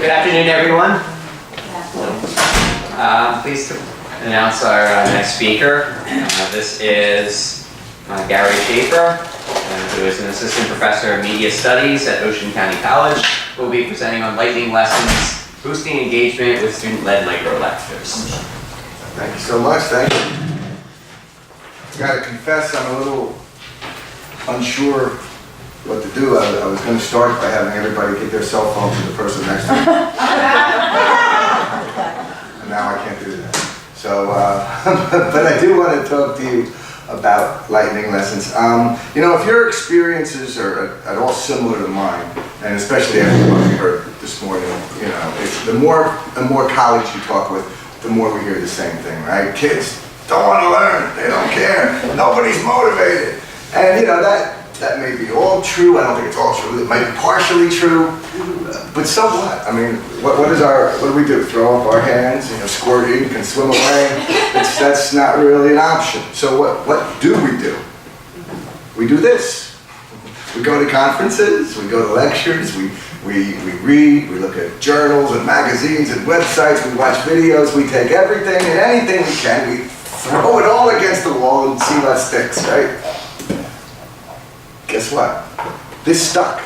Good afternoon, everyone. Pleased to announce our next speaker. This is Gary Shaffer, who is an assistant professor of media studies at Ocean County College, who will be presenting on lightning lessons, boosting engagement with student-led microlectures. Thank you so much. Thank you. I gotta confess, I'm a little unsure what to do. I was going to start by having everybody give their cell phone to the person next to them. And now I can't do that. So, but I do want to talk to you about lightning lessons. You know, if your experiences are at all similar to mine, and especially after what we heard this morning, you know, the more college you talk with, the more we hear the same thing, right? Kids don't want to learn. They don't care. Nobody's motivated. And you know, that may be all true. I don't think it's all true. It might be partially true. But so what? I mean, what do we do? Throw up our hands, you know, squirt in, can swim away? That's not really an option. So what do? We do this. We go to conferences, we go to lectures, we read, we look at journals and magazines and websites, we watch videos, we take everything and anything we can, we throw it all against the wall and see what sticks, right? Guess what? This stuck,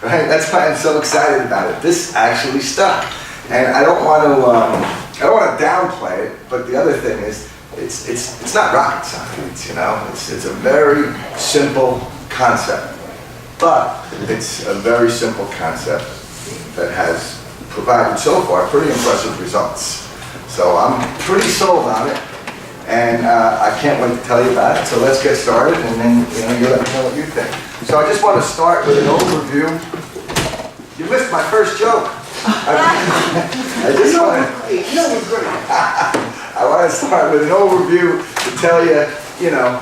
right? That's why I'm so excited about it. This actually stuck. And I don't want to downplay it, but the other thing is, it's not rocket science, you know? It's a very simple concept. But it's a very simple concept that has provided so far pretty impressive results. So I'm pretty sold on it, and I can't wait to tell you about it. So let's get started, and then you let me know what you think. So I just want to start with an overview. You missed my first joke. I just want to. I want to start with an overview to tell you, you know,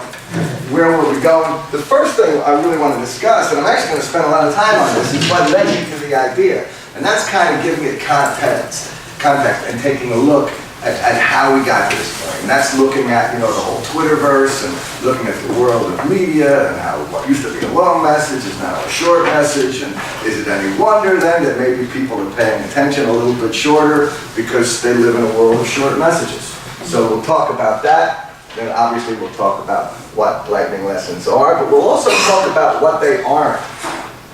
where were we going? The first thing I really want to discuss, and I'm actually going to spend a lot of time on this, is what led me to the idea. And that's kind of giving it context and taking a look at how we got to this point. And that's looking at, you know, the whole Twitterverse and looking at the world of media and how what used to be a long message is now a short message. And is it any wonder then that maybe people are paying attention a little bit shorter because they live in a world of short messages? So we'll talk about that. Then obviously we'll talk about what lightning lessons are, but we'll also talk about what they aren't.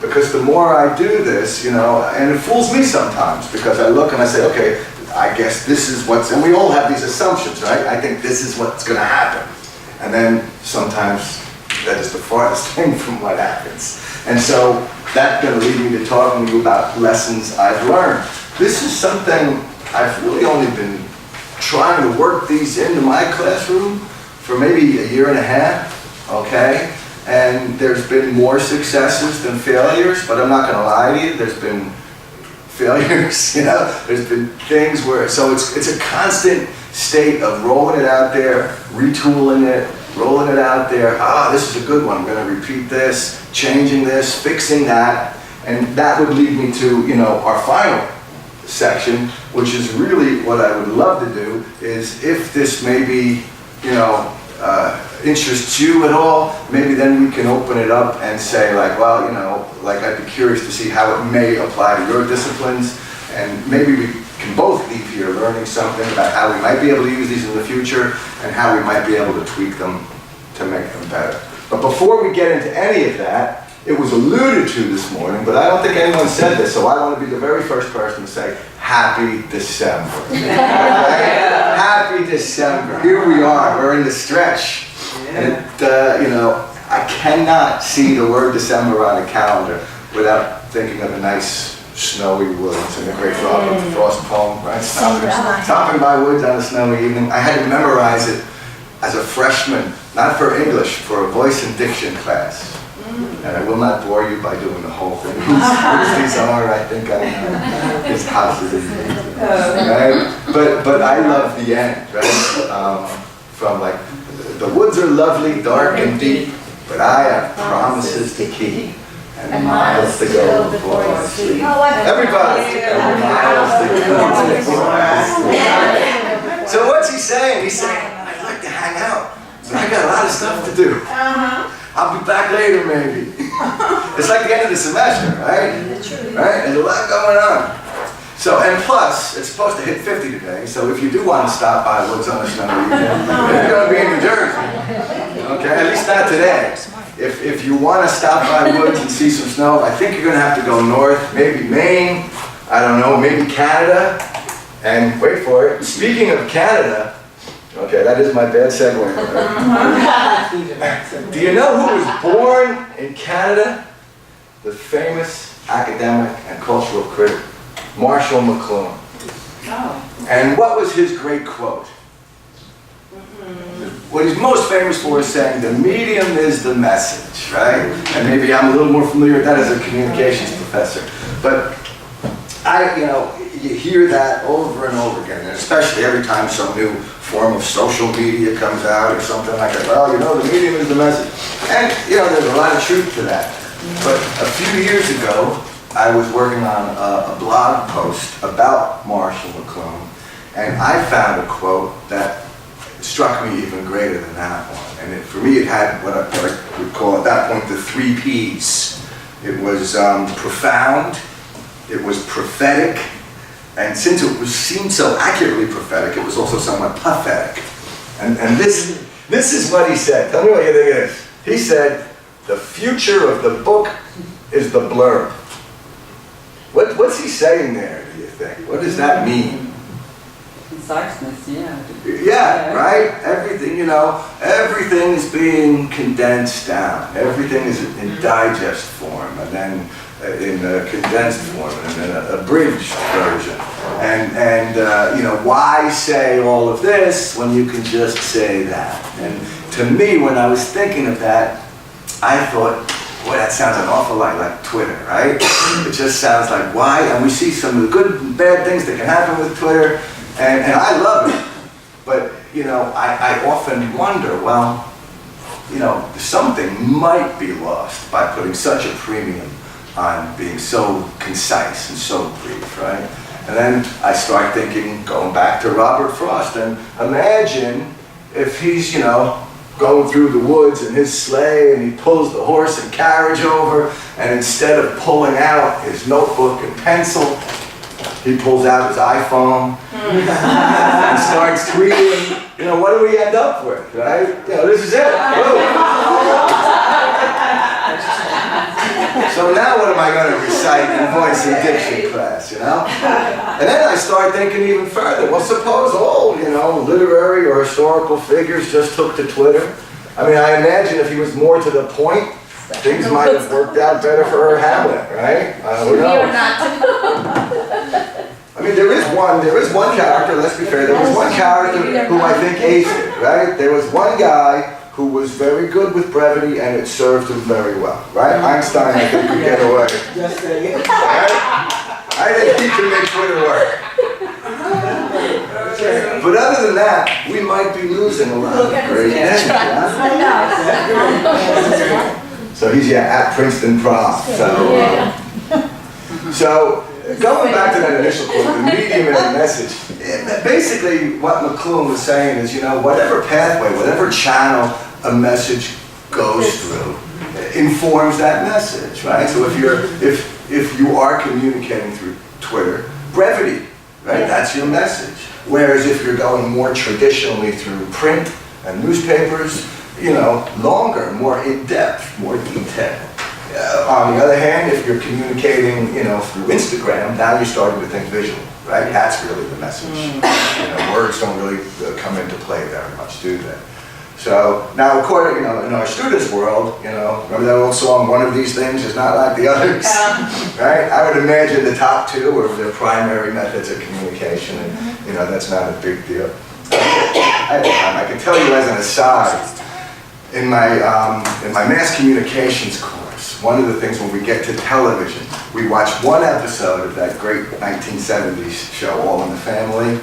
Because the more I do this, you know, and it fools me sometimes, because I look and I say, okay, I guess this is what's, and we all have these assumptions, right? I think this is what's going to happen. And then sometimes that is the farthest thing from what happens. And so that's going to lead me to talking to you about lessons I've learned. This is something I've really only been trying to work these into my classroom for maybe a year and a half, okay? And there's been more successes than failures, but I'm not gonna lie to you, there's been failures, you know? There's been things where, so it's a constant state of rolling it out there, retooling it, rolling it out there. This is a good one, I'm gonna repeat this, changing this, fixing that, and that would lead me to, you know, our final section, which is really what I would love to do, is if this maybe, you know, interests you at all, maybe then we can open it up and say like, well, you know, like I'd be curious to see how it may apply to your disciplines, and maybe we can both leave here learning something about how we might be able to use these in the future and how we might be able to tweak them to make them better. But before we get into any of that, it was alluded to this morning, but I don't think anyone said this, so I want to be the very first person to say, Happy December. Happy December. Here we are, we're in the stretch. And you know, I cannot see the word December on a calendar without thinking of a nice snowy woods and the great Robert Frost poem, right? Stopping by woods on a snowy evening. I had to memorize it as a freshman, not for English, for a voice and diction class. And I will not bore you by doing the whole thing. Whose these are, I think I know. His house is right? But I love the end, right? From like, the woods are lovely, dark and deep, but I have promises to keep and miles to go before I sleep. Everybody! Miles to go before I sleep. So what's he saying? He's saying, I'd like to hang out, but I got a lot of stuff to do. I'll be back later, maybe. It's like the end of the semester, right? Right? There's a lot going on. So, and plus, it's supposed to hit 50 today, so if you do want to stop by Woods on a snowy evening, you're going to be in New Jersey. Okay, at least not today. If you want to stop by Woods and see some snow, I think you're going to have to go north, maybe Maine, I don't know, maybe Canada. And wait for it, speaking of Canada, okay, that is my bad segue. Do you know who was born in Canada? The famous academic and cultural critic, Marshal McLuhan. Oh. And what was his great quote? What he's most famous for is saying, the medium is the message, right? And maybe I'm a little more familiar with that as a communications professor. But you hear that over and over again, and especially every time some new form of social media comes out or something like that. Well, the medium is the message. And, there's a lot of truth to that. But a few years ago, I was working on a blog post about Marshal McLuhan, and I found a quote that struck me even greater than that one. And for me, it had what I would call at that point the 3 Ps. It was profound, it was prophetic, and since it seemed so accurately prophetic, it was also somewhat pathetic. And this is what he said. Tell me what you think it is. He said, the future of the book is the blurb. What's he saying there, do you think? What does that mean? Conciseness, yeah. Yeah, right? Everything, everything is being condensed down. Everything is in digest form, and then in a condensed form, and then a abridged version. And why say all of this when you can just say that? And to me, when I was thinking of that, I thought, boy, that sounds an awful lot like Twitter, right? It just sounds like why, and we see some of the good and bad things that can happen with Twitter, and I love it. But, I often wonder, well, something might be lost by putting such a premium on being so concise and so brief, right? And then I start thinking, going back to Robert Frost, and imagine if he's, going through the woods in his sleigh and he pulls the horse and carriage over, and instead of pulling out his notebook and pencil, he pulls out his iPhone and starts tweeting. What do we end up with, right? This is it. So now what am I going to recite in voice and diction class, And then I start thinking even further. Well, suppose all, literary or historical figures just took to Twitter. I mean, I imagine if he was more to the point, things might have worked out better for Hamlet, right? Who knows? I mean, there is one character, let's be fair, there was one character who I think aced it, right? There was one guy who was very good with brevity, and it served him very well, right? Einstein, I think, could get away. Just saying. Right? I think he can make Twitter work. But other than that, we might be losing a lot of great things. So he's at Princeton Prom. So going back to that initial quote, the medium and the message, basically what McLuhan was saying is, whatever pathway, whatever channel a message goes through informs that message, right? So if you are communicating through Twitter, brevity, right? That's your message. Whereas if you're going more traditionally through print and newspapers, longer, more in-depth, more detailed. On the other hand, if you're communicating, through Instagram, now you're starting to think visually, right? That's really the message. Words don't really come into play very much, do they? So now, according, in our students' world, remember that old song, "One of these things is not like the others," right? I would imagine the top two are their primary methods of communication, and that's not a big deal. I can tell you as an aside, in my mass communications course, one of the things when we get to television, we watch one episode of that great 1970s show, All in the Family,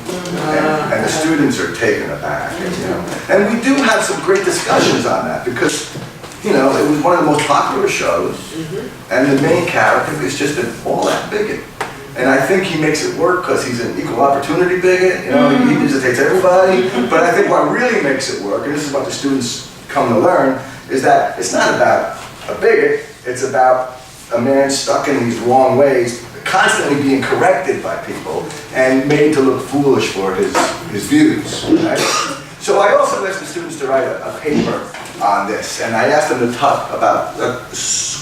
and the students are taken aback. And we do have some great discussions on that because, it was one of the most popular shows, and the main character is just an all-out bigot. And I think he makes it work because he's an equal opportunity bigot, he visitates everybody. But I think what really makes it work, and this is what the students come to learn, is that it's not about a bigot, it's about a man stuck in these wrong ways constantly being corrected by people and made to look foolish for his views, right? So I also asked the students to write a paper on this, and I asked them to talk about a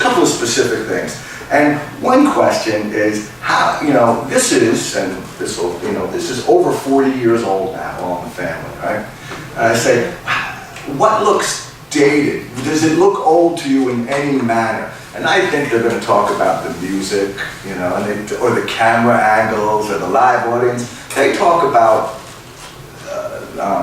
couple of specific things. And one question is how, this is over 40 years old now, All in the Family, right? And I say, what looks dated? Does it look old to you in any manner? And I think they're going to talk about the music, or the camera angles, or the live audience. They talk about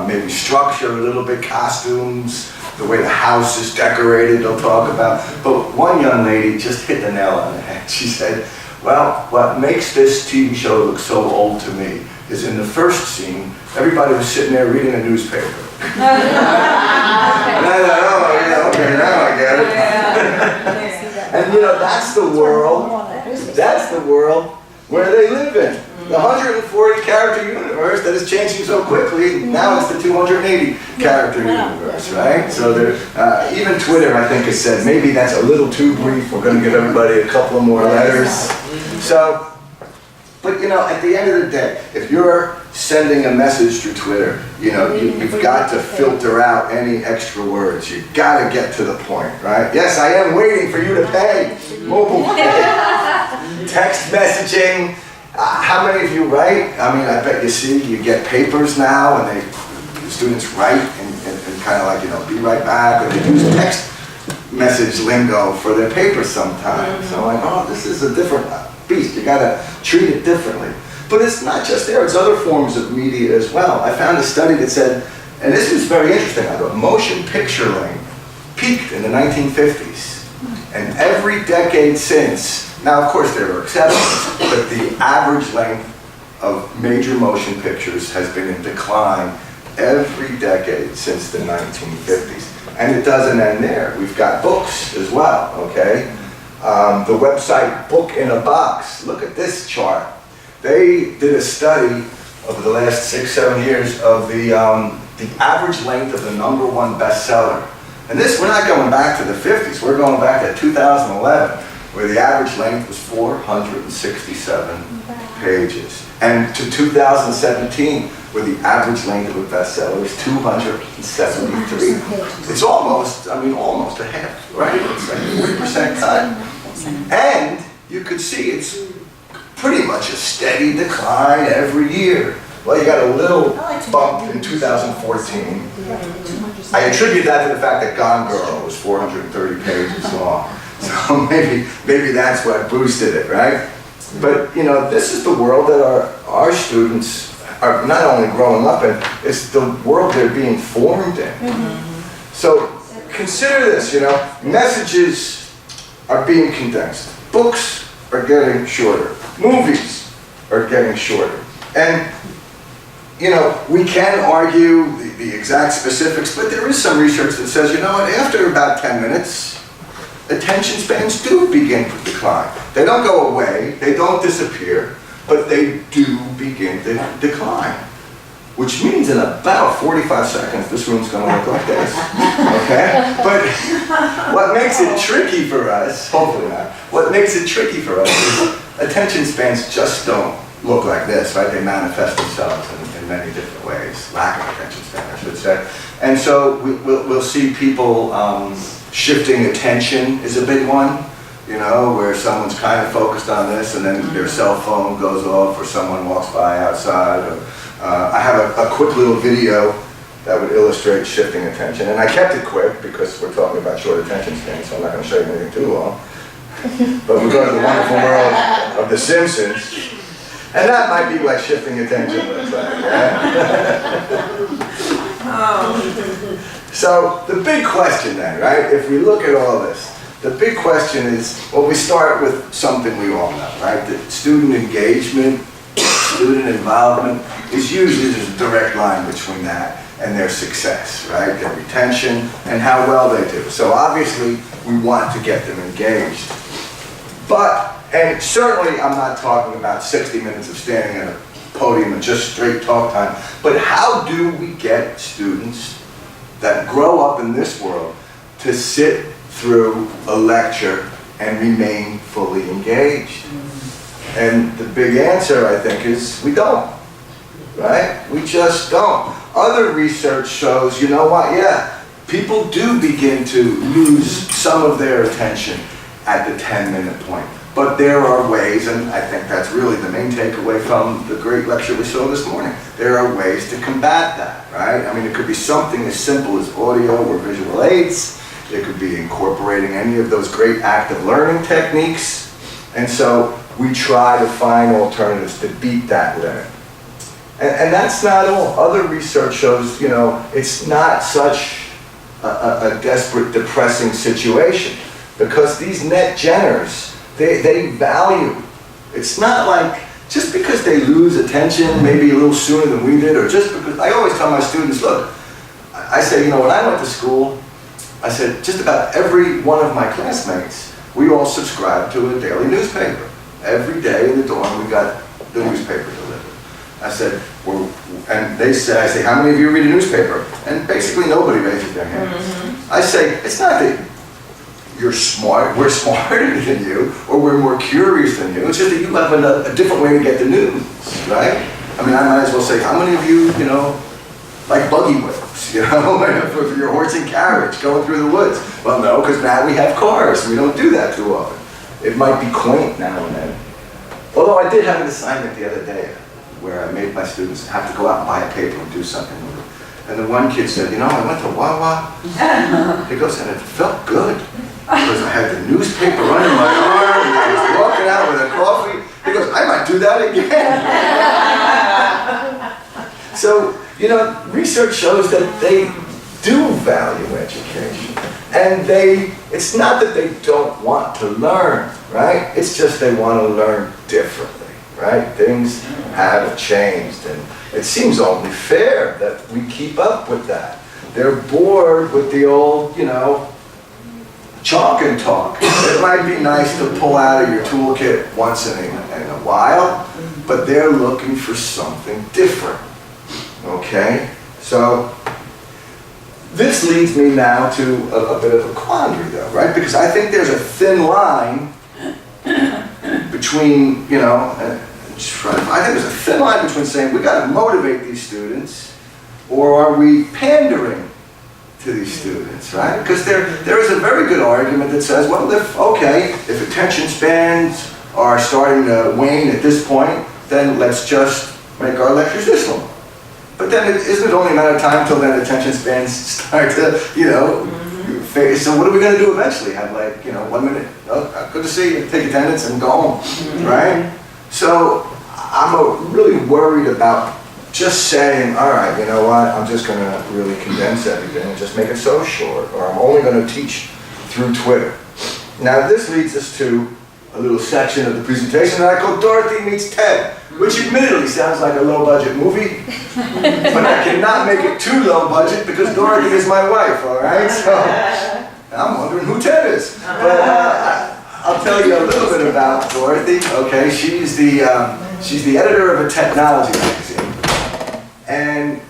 maybe structure a little bit, costumes, the way the house is decorated, they'll talk about. But one young lady just hit the nail on the head. She said, well, what makes this TV show look so old to me is in the first scene, everybody was sitting there reading a newspaper. And I thought, oh, yeah, okay, now I get it. And that's the world where they live in. The 140 character universe that is changing so quickly, now it's the 280 character universe, right? So even Twitter, I think, has said, maybe that's a little too brief, we're going to give everybody a couple of more letters. So, but at the end of the day, if you're sending a message through Twitter, you've got to filter out any extra words. You've got to get to the point, right? Yes, I am waiting for you to pay. Mobile pay. Text messaging. How many of you write? I mean, I bet you get papers now, and the students write and kind of like, be right back, or they use text message lingo for their papers sometimes. So I'm like, oh, this is a different beast. You got to treat it differently. But it's not just there, it's other forms of media as well. I found a study that said, and this was very interesting, I thought, motion picture length peaked in the 1950s. And every decade since, now of course there are exceptions, but the average length of major motion pictures has been in decline every decade since the 1950s. And it doesn't end there. We've got books as well, okay? The website Book in a Box, look at this chart. They did a study over the last 6-7 years of the average length of the #1 bestseller. And this, we're not going back to the 50s, we're going back to 2011, where the average length was 467 pages. And to 2017, where the average length of a bestseller is 273. It's almost a half, right? It's like a 40% cut. And you could see it's pretty much a steady decline every year. Well, you got a little bump in 2014. I attribute that to the fact that Gone Girl was 430 pages long. So maybe that's what boosted it, right? But this is the world that our students are not only growing up in, it's the world they're being formed in. So consider this, messages are being condensed. Books are getting shorter. Movies are getting shorter. And we can argue the exact specifics, but there is some research that says, after about 10 minutes, attention spans do begin to decline. They don't go away, they don't disappear, but they do begin to decline. Which means in about 45 seconds, this room's going to look like this, okay? But what makes it tricky for us, hopefully not, what makes it tricky for us is attention spans just don't look like this, right? They manifest themselves in many different ways. Lack of attention span, I should say. And so we'll see people shifting attention is a big one, where someone's kind of focused on this and then their cell phone goes off or someone walks by outside. Or, I have a quick little video that would illustrate shifting attention. And I kept it quick because we're talking about short attention spans, so I'm not going to show you anything too long. But we go to the wonderful world of The Simpsons. And that might be what shifting attention looks like, So the big question then, right, if we look at all this, the big question is, well, we start with something we all know, right? That student engagement, student involvement is usually there's a direct line between that and their success, right? Their retention and how well they do. So obviously we want to get them engaged. And certainly I'm not talking about 60 minutes of standing at a podium and just straight talk time, but how do we get students that grow up in this world to sit through a lecture and remain fully engaged? And the big answer, I think, is we don't, right? We just don't. Other research shows, you know what, yeah, people do begin to lose some of their attention at the 10-minute point. But there are ways, and I think that's really the main takeaway from the great lecture we saw this morning. There are ways to combat that, right? I mean, it could be something as simple as audio or visual aids. It could be incorporating any of those great active learning techniques. And so we try to find alternatives to beat that limit. And that's not all. Other research shows, you know, it's not such a desperate, depressing situation. Because these net genners, they value. It's not like, just because they lose attention maybe a little sooner than we did, or just because, I always tell my students, look, I say, you know, when I went to school, I said, just about every one of my classmates, we all subscribed to a daily newspaper. Every day in the dorm, we got the newspaper delivered. I said, and they said, I say, how many of you read a newspaper? And basically nobody raises their hands. I say, it's not that you're smart, we're smarter than you, or we're more curious than you. It's just that you have a different way to get the news, right? I mean, I might as well say, how many of you, you know, like buggy whips, you know, for your horse and carriage going through the woods? Well, no, because now we have cars. We don't do that too often. It might be quaint now and then. Although I did have an assignment the other day where I made my students have to go out and buy a paper and do something with it. And the one kid said, you know, I went to Wawa. He goes, and it felt good. Because I had the newspaper under my arm, and I was walking out with a coffee. He goes, I might do that again. So, you know, research shows that they do value education. And it's not that they don't want to learn, right? It's just they want to learn differently, right? Things have changed, and it seems only fair that we keep up with that. They're bored with the old, you know, chalk and talk. It might be nice to pull out of your toolkit once in a while, but they're looking for something different, okay? So this leads me now to a bit of a quandary though, right? Because I think there's a thin line between, you know, I think there's a thin line between saying we got to motivate these students, or are we pandering to these students, right? Because there is a very good argument that says, well, if attention spans are starting to wane at this point, then let's just make our lectures this long. But then isn't it only a matter of time until then attention spans start to, you know, phase? So what are we going to do eventually? Have like, you know, 1 minute, oh, good to see you, take attendance and go home, right? So I'm really worried about just saying, all right, you know what, I'm just going to really condense everything and just make it so short, or I'm only going to teach through Twitter. Now this leads us to a little section of the presentation that I call Dorothy Meets Ted, which admittedly sounds like a low-budget movie, but I cannot make it too low-budget because Dorothy is my wife, all right? So I'm wondering who Ted is. But I'll tell you a little bit about Dorothy, okay? She's the editor of a technology magazine. And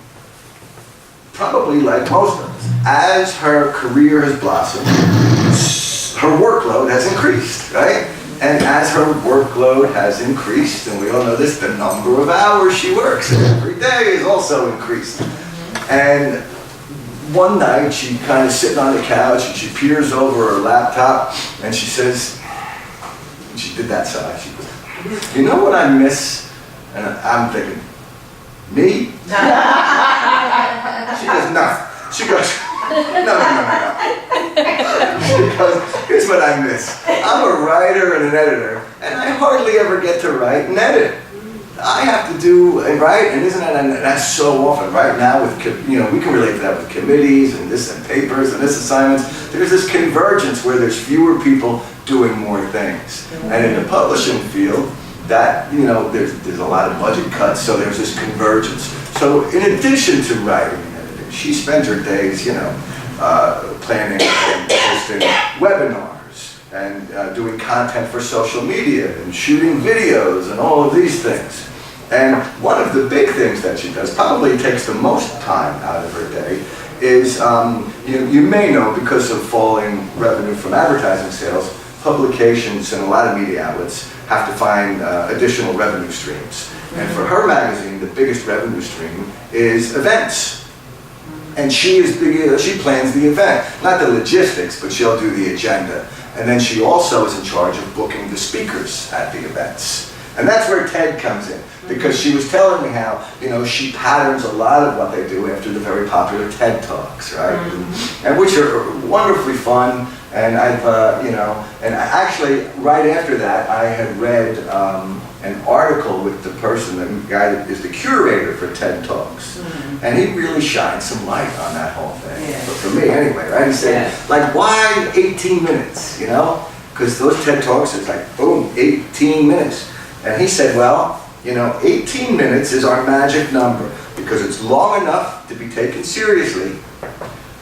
probably like most of us, as her career has blossomed, her workload has increased, right? And as her workload has increased, and we all know this, the number of hours she works every day is also increased. And one night, she kind of sitting on the couch, and she peers over her laptop, and she says, and she did that side, she goes, you know what I miss? And I'm thinking, me? She goes, no. She goes, no. She goes, here's what I miss. I'm a writer and an editor, and I hardly ever get to write and edit. I have to do and write, and isn't it? And that's so often right now with, you know, we can relate to that with committees and this and papers and this assignments. There's this convergence where there's fewer people doing more things. And in the publishing field, that, you know, there's a lot of budget cuts, so there's this convergence. So in addition to writing and editing, she spends her days, you know, planning and hosting webinars and doing content for social media and shooting videos and all of these things. And one of the big things that she does, probably takes the most time out of her day, is, you may know, because of falling revenue from advertising sales, publications and a lot of media outlets have to find additional revenue streams. And for her magazine, the biggest revenue stream is events. And she plans the event. Not the logistics, but she'll do the agenda. And then she also is in charge of booking the speakers at the events. And that's where TED comes in, because she was telling me how, she patterns a lot of what they do after the very popular TED Talks, right? And which are wonderfully fun. And I've, and actually, right after that, I had read an article with the guy that is the curator for TED Talks. And he really shined some light on that whole thing. Yeah. But for me, anyway, right? He said, why 18 minutes, Because those TED Talks is like, boom, 18 minutes. And he said, 18 minutes is our magic number because it's long enough to be taken seriously,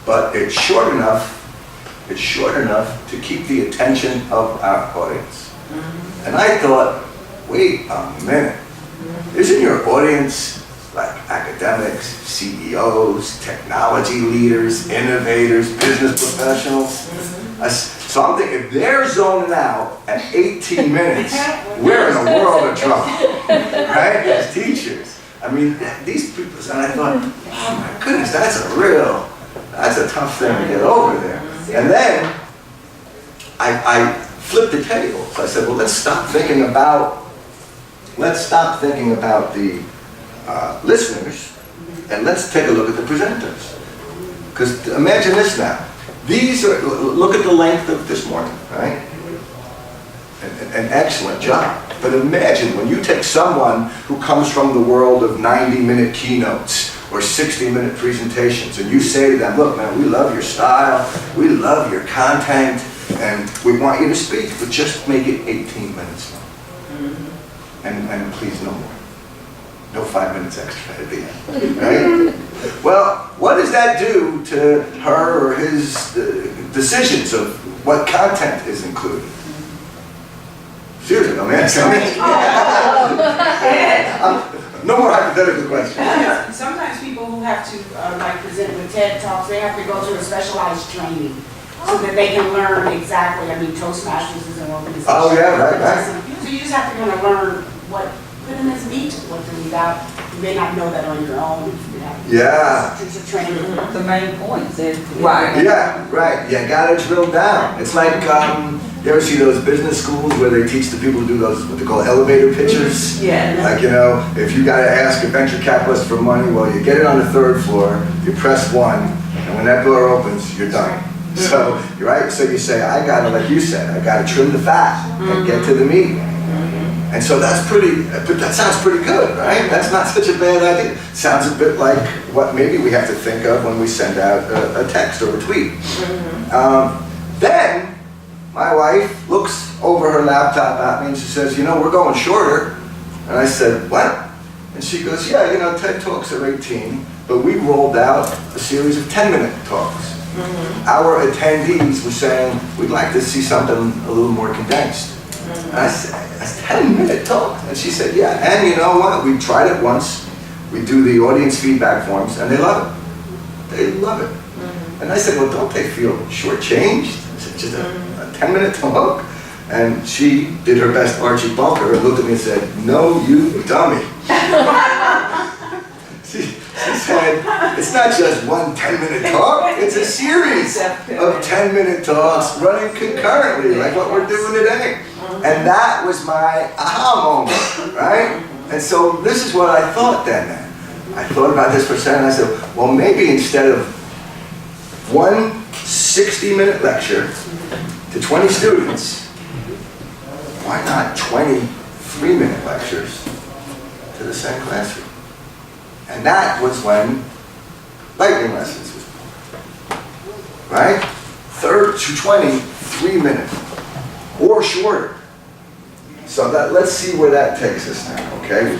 but it's short enough to keep the attention of our audience. And I thought, wait a minute, isn't your audience like academics, CEOs, technology leaders, innovators, business professionals? So I'm thinking, if they're zoning out at 18 minutes, we're in a world of trouble, right? As teachers. I mean, these people, and I thought, oh my goodness, that's a tough thing to get over there. And then I flipped the table. So I said, well, let's stop thinking about the listeners, and let's take a look at the presenters. Because imagine this now. Look at the length of this morning, right? An excellent job. But imagine when you take someone who comes from the world of 90-minute keynotes or 60-minute presentations and you say to them, look, man, we love your style, we love your content, and we want you to speak, but just make it 18 minutes long. And please no more. No 5 minutes extra at the end, right? Well, what does that do to her or his decisions of what content is included? Seriously, don't answer me. No more hypothetical questions. Sometimes people who have to present with TED Talks, they have to go to a specialized training so that they can learn exactly. Toastmasters is an organization. Oh yeah, right. So you just have to kind of learn what in this meat, what to leave out. You may not know that on your own. Yeah. It's a training. The main points. Right. Yeah, right. You gotta drill down. It's like, you ever see those business schools where they teach the people to do those, what they call elevator pitches? Yeah. Like, if you gotta ask a venture capitalist for money, well, you get it on the 3rd floor, you press 1, and when that door opens, you're done. So, right? So you say, I gotta, like you said, I gotta trim the fat and get to the meat. And so that sounds pretty good, right? That's not such a bad idea. Sounds a bit like what maybe we have to think of when we send out a text or a tweet. Then, my wife looks over her laptop at me and she says, we're going shorter. And I said, what? And she goes, yeah, TED Talks are 18, but we rolled out a series of 10-minute talks. Our attendees were saying, we'd like to see something a little more condensed. And I said, a 10-minute talk? And she said, yeah. And you know what? We tried it once. We do the audience feedback forms, and they love it. They love it. And I said, well, don't they feel shortchanged? It's just a 10-minute talk. And she did her best Archie Bunker and looked at me and said, no, you dummy. She said, it's not just one 10-minute talk, it's a series of 10-minute talks running concurrently, like what we're doing today. And that was my aha moment, right? And so this is what I thought then. I thought about this for a second, and I said, well, maybe instead of one 60-minute lecture to 20 students, why not 20 3-minute lectures to the same classroom? And that was when lightning lessons was born, right? 20, 3-minute, or shorter. So let's see where that takes us now, okay?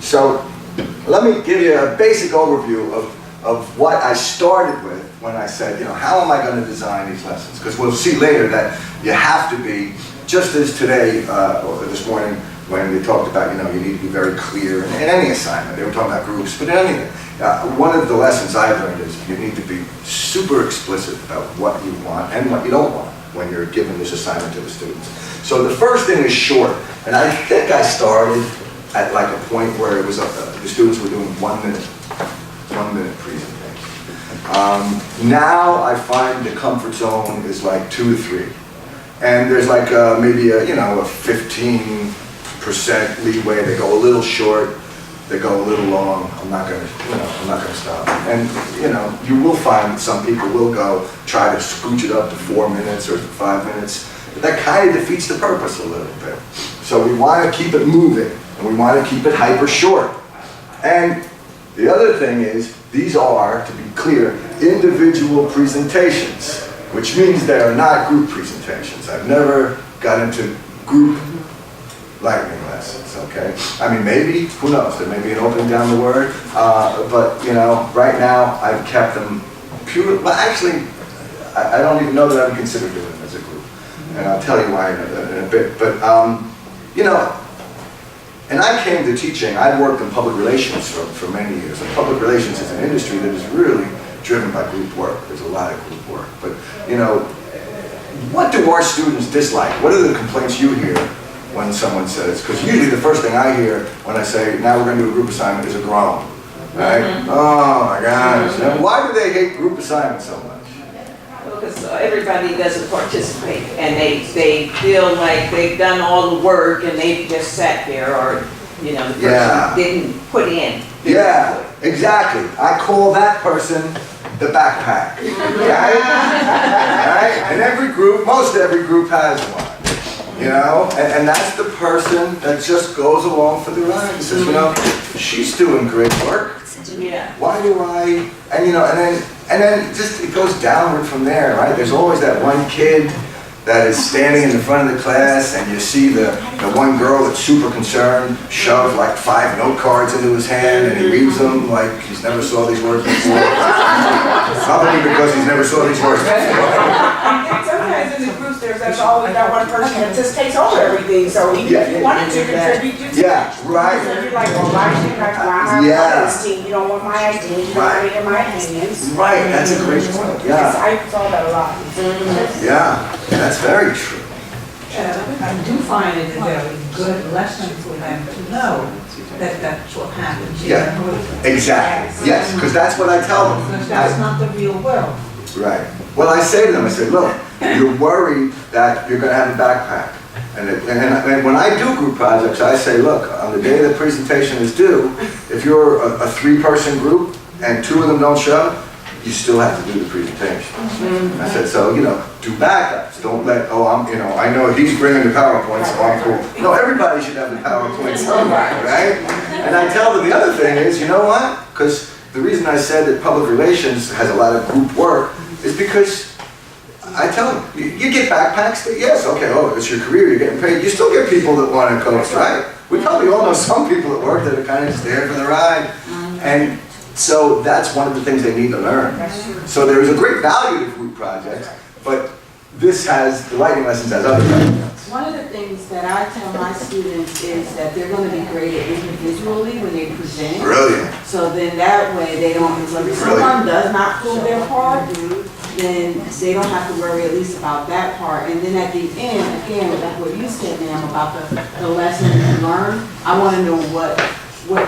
So let me give you a basic overview of what I started with when I said, how am I going to design these lessons? Because we'll see later that you have to be, just as today, or this morning, when we talked about, you need to be very clear in any assignment. They were talking about groups, but in anything. One of the lessons I've learned is you need to be super explicit about what you want and what you don't want. when you're giving this assignment to the students. So the first thing is short, and I think I started at like a point where it was the students were doing 1 minute presentation. Now I find the comfort zone is like 2 to 3, and there's like maybe a 15% leeway. They go a little short, they go a little long. I'm not gonna stop. And you will find that some people will go try to scooch it up to 4 minutes or 5 minutes, but that kind of defeats the purpose a little bit. So we want to keep it moving, and we want to keep it hyper short. And the other thing is, these are, to be clear, individual presentations, which means they are not group presentations. I've never got into group lightning lessons, okay? I mean, maybe, who knows, there may be an opening down the word, but, right now, I've kept them pure, well, actually, I don't even know that I would consider doing them as a group, and I'll tell you why in a bit, but, and I came to teaching, I've worked in public relations for many years, and public relations is an industry that is really driven by group work. There's a lot of group work, but, what do our students dislike? What are the complaints you hear when someone says, because usually the first thing I hear when I say, now we're going to do a group assignment is a groan, right? Oh my gosh, why do they hate group assignments so much? Because everybody doesn't participate, and they feel like they've done all the work and they've just sat there, or the person didn't put in. Yeah, exactly. I call that person the backpack, right? And most every group has one, and that's the person that just goes along for the ride and says, she's doing great work. Yeah. Why do I? And then just it goes downward from there, right? There's always that one kid that is standing in the front of the class, and you see the one girl that's super concerned shove like 5 note cards into his hand, and he reads them like he's never saw these words before. Probably because he's never saw these words before. Sometimes in the groups, there's always that one person that just takes over everything, so even if you wanted to contribute, you right. So you're like, well, why should I have this team? You don't want my ideas, you don't want any of my opinions. Right, that's a great point, Yes, I saw that a lot. Yeah, that's very true. I do find it a very good lesson for them to know that that's what happens in a group. Exactly, yes, because that's what I tell them. Because that's not the real world. Right. Well, I say to them, I say, look, you're worried that you're going to have a backpack. And when I do group projects, I say, look, on the day the presentation is due, if you're a 3-person group and 2 of them don't show, you still have to do the presentation. I said, so, do backups. Don't let, I know he's bringing the PowerPoint, so I'm cool. No, everybody should have the PowerPoint somewhere, right? And I tell them the other thing is, you know what? Because the reason I said that public relations has a lot of group work is because I tell them, you get backpacks, yes, okay, it's your career, you're getting paid. You still get people that want to coach, right? We probably all know some people at work that are kind of just there for the ride. And so that's one of the things they need to learn. So there is a great value to group projects, but the writing lessons has other benefits. One of the things that I tell my students is that they're going to be graded individually when they present. Brilliant. So then that way they don't, if someone does not pull their part, then they don't have to worry at least about that part. And then at the end, again, like what you said, ma'am, about the lessons learned, I want to know what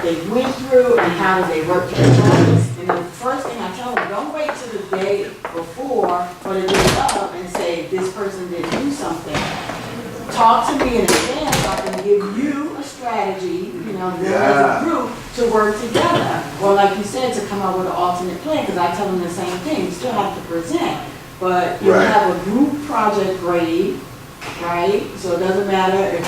they went through and how they work together. And the first thing I tell them, don't wait till the day before or the day of and say, this person didn't do something. Talk to me in advance so I can give you a strategy, as a group to work together. Or like you said, to come up with an alternate plan, because I tell them the same thing. You still have to present, but you have a group project grade, right? So it doesn't matter if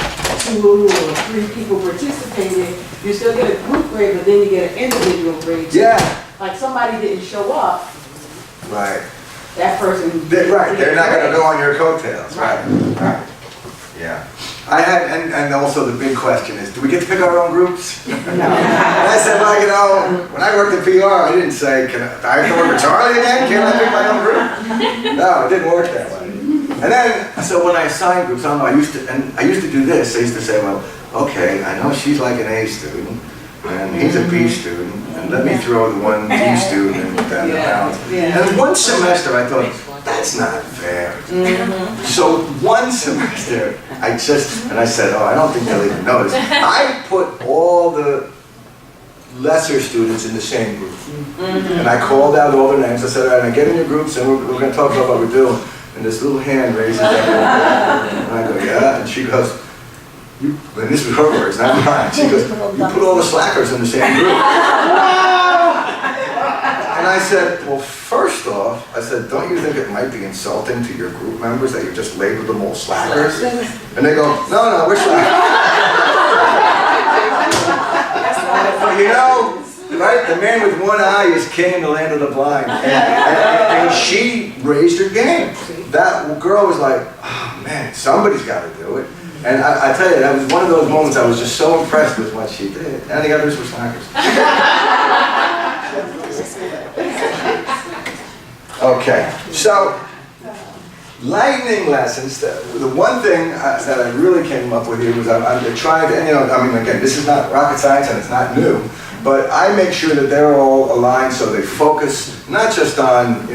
2 or 3 people participated, you still get a group grade, but then you get an individual grade. Yeah. Like somebody didn't show up, Right. that person. They're not going to go on your coattails. Right. Yeah. I had, and also the big question is, do we get to pick our own groups? No. And I said, well, when I worked at PR, I didn't say, I have to work with Charlie again? Can't I pick my own group? No, it didn't work that way. And then, so when I assigned groups, I don't know, I used to do this. I used to say, well, okay, I know she's like an A student, and he's a B student, and let me throw the one D student down the balance. And one semester I thought, that's not fair. So one semester, I said, oh, I don't think they'll even notice. I put all the lesser students in the same group. And I called out all the names. I said, all right, now get in your groups and we're going to talk about what we're doing. And this little hand raises up. And I go, yeah. And she goes, and this was her words, not mine. She goes, you put all the slackers in the same group. And I said, well, first off, I said, don't you think it might be insulting to your group members that you just labeled them all slackers? And they go, no, we're slackers. You know, right? The man with one eye is king in the land of the blind. And she raised her game. That girl was like, oh man, somebody's got to do it. And I tell you, that was one of those moments I was just so impressed with what she did. And the others were slackers. Okay, so lightning lessons. The one thing that I really came up with here was I'm trying to, and I mean, again, this is not rocket science and it's not new, but I make sure that they're all aligned so they focus not just on,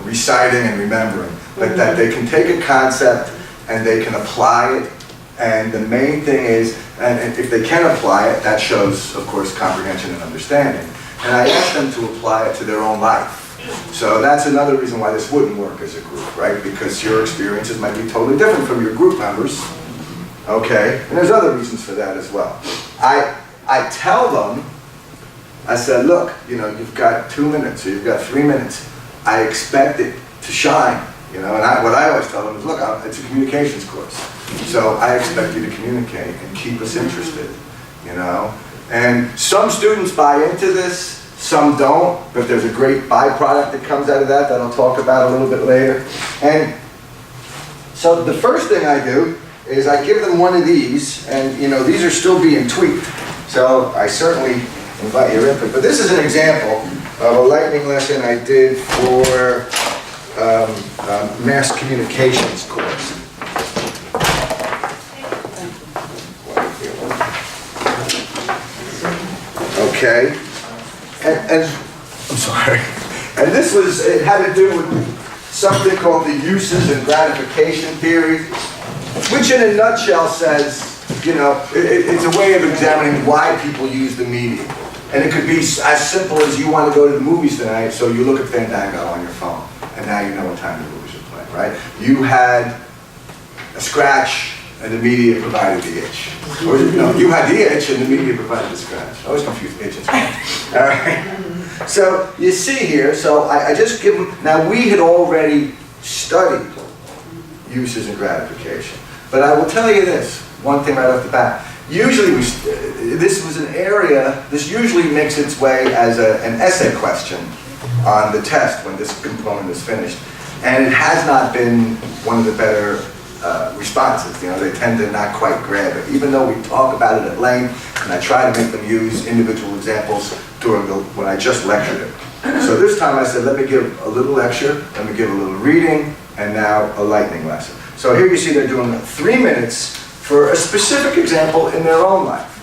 reciting and remembering, but that they can take a concept and they can apply it. And the main thing is, and if they can apply it, that shows, of course, comprehension and understanding. And I ask them to apply it to their own life. So that's another reason why this wouldn't work as a group, right? Because your experiences might be totally different from your group members, okay? And there's other reasons for that as well. I tell them, I said, look, you've got 2 minutes or you've got 3 minutes. I expect it to shine, and what I always tell them is, look, it's a communications course. So I expect you to communicate and keep us interested, And some students buy into this, some don't, but there's a great byproduct that comes out of that I'll talk about a little bit later. And so the first thing I do is I give them one of these, and these are still being tweaked. So I certainly invite your input. But this is an example of a lightning lesson I did for mass communications course. Okay. And I'm sorry. And it had to do with something called the uses and gratification theory, which in a nutshell says, it's a way of examining why people use the media. And it could be as simple as you want to go to the movies tonight, so you look at Fandango on your phone, and now you know what time the movies are playing, right? You had a scratch, and the media provided the itch. Or no, you had the itch, and the media provided the scratch. I always confuse itch and scratch. All right. So you see here. So I just give them. Now we had already studied uses and gratification, but I will tell you this one thing right off the bat. Usually, this was an area. This usually makes its way as an essay question on the test when this component is finished, and it has not been one of the better responses. They tend to not quite grab it, even though we talk about it at length, and I try to make them use individual examples during when I just lectured it. So this time I said, let me give a little lecture, let me give a little reading, and now a lightning lesson. So here you see they're doing 3 minutes for a specific example in their own life.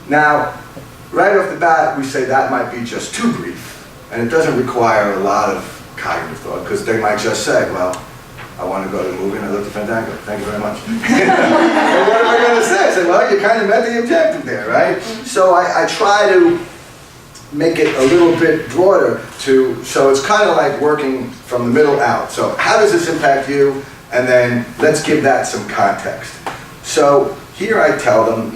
Now, right off the bat, we say that might be just too brief, and it doesn't require a lot of cognitive thought, because they might just say, well, I want to go to the movie and I looked at Fandango. Thank you very much. And what am I going to say? I said, well, you kind of met the objective there, right? So I try to make it a little bit broader so it's kind of like working from the middle out. So how does this impact you? And then let's give that some context. So here I tell them,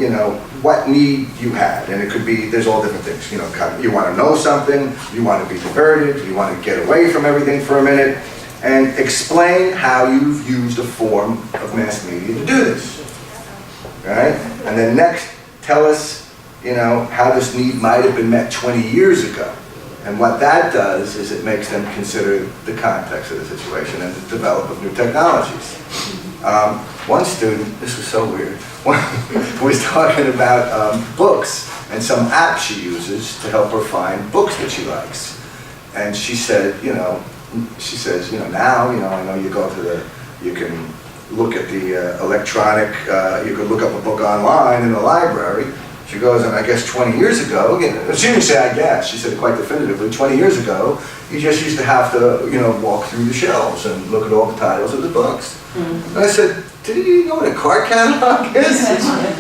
what need you had. And it could be, there's all different things. You want to know something, you want to be diverted, you want to get away from everything for a minute. And explain how you've used a form of mass media to do this, right? And then next, tell us, how this need might have been met 20 years ago. And what that does is it makes them consider the context of the situation and the development of new technologies. One student, this was so weird, was talking about books and some app she uses to help her find books that she likes. And she said, she says, now, I know you can look at the electronic, you can look up a book online in the library. She She goes, and I guess 20 years ago, she didn't say I guess, she said it quite definitively, 20 years ago, you just used to have to, walk through the shelves and look at all the titles of the books. And I said, did you know what a card catalog is?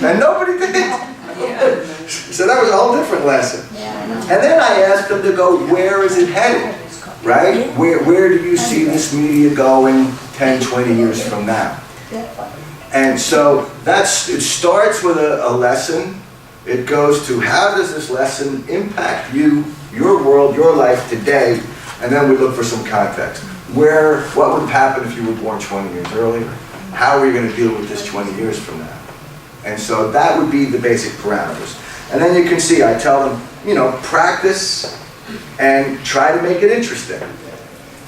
And nobody did. So that was a whole different lesson. And then I asked them to go, where is it headed? Right? Where do you see this media going 10, 20 years from now? And so it starts with a lesson. It goes to how does this lesson impact you, your world, your life today? And then we look for some context. What would have happened if you were born 20 years earlier? How are you going to deal with this 20 years from now? And so that would be the basic parameters. And then you can see, I tell them, practice and try to make it interesting.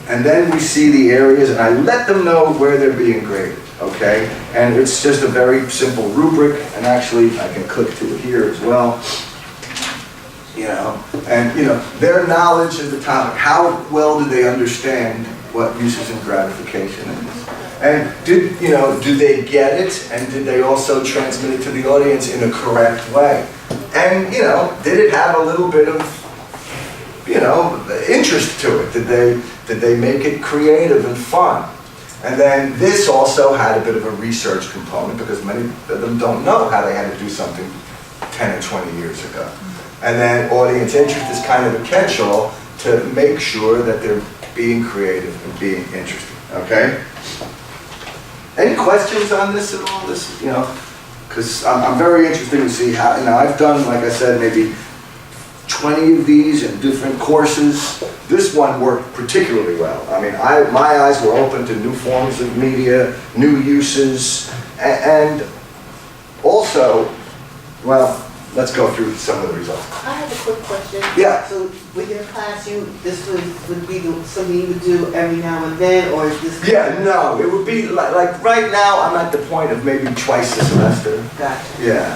And then we see the areas, and I let them know where they're being graded, okay? And it's just a very simple rubric, and actually I can click to it here as well. Their knowledge of the topic, how well do they understand what uses and gratification is? And do they get it? And did they also transmit it to the audience in a correct way? And, did it have a little bit of, interest to it? Did they make it creative and fun? And then this also had a bit of a research component because many of them don't know how they had to do something 10 or 20 years ago. And then audience interest is kind of a catch-all to make sure that they're being creative and being interesting, okay? Any questions on this at all? Because I'm very interested to see how, I've done, like I said, maybe 20 of these in different courses. This one worked particularly well. I mean, my eyes were open to new forms of media, new uses, and also, well, let's go through some of the results. I have a quick question. Yeah. So with your class, this would be something you would do every now and then, or is this? Yeah, no, it would be like right now I'm at the point of maybe twice a semester. Gotcha. Yeah,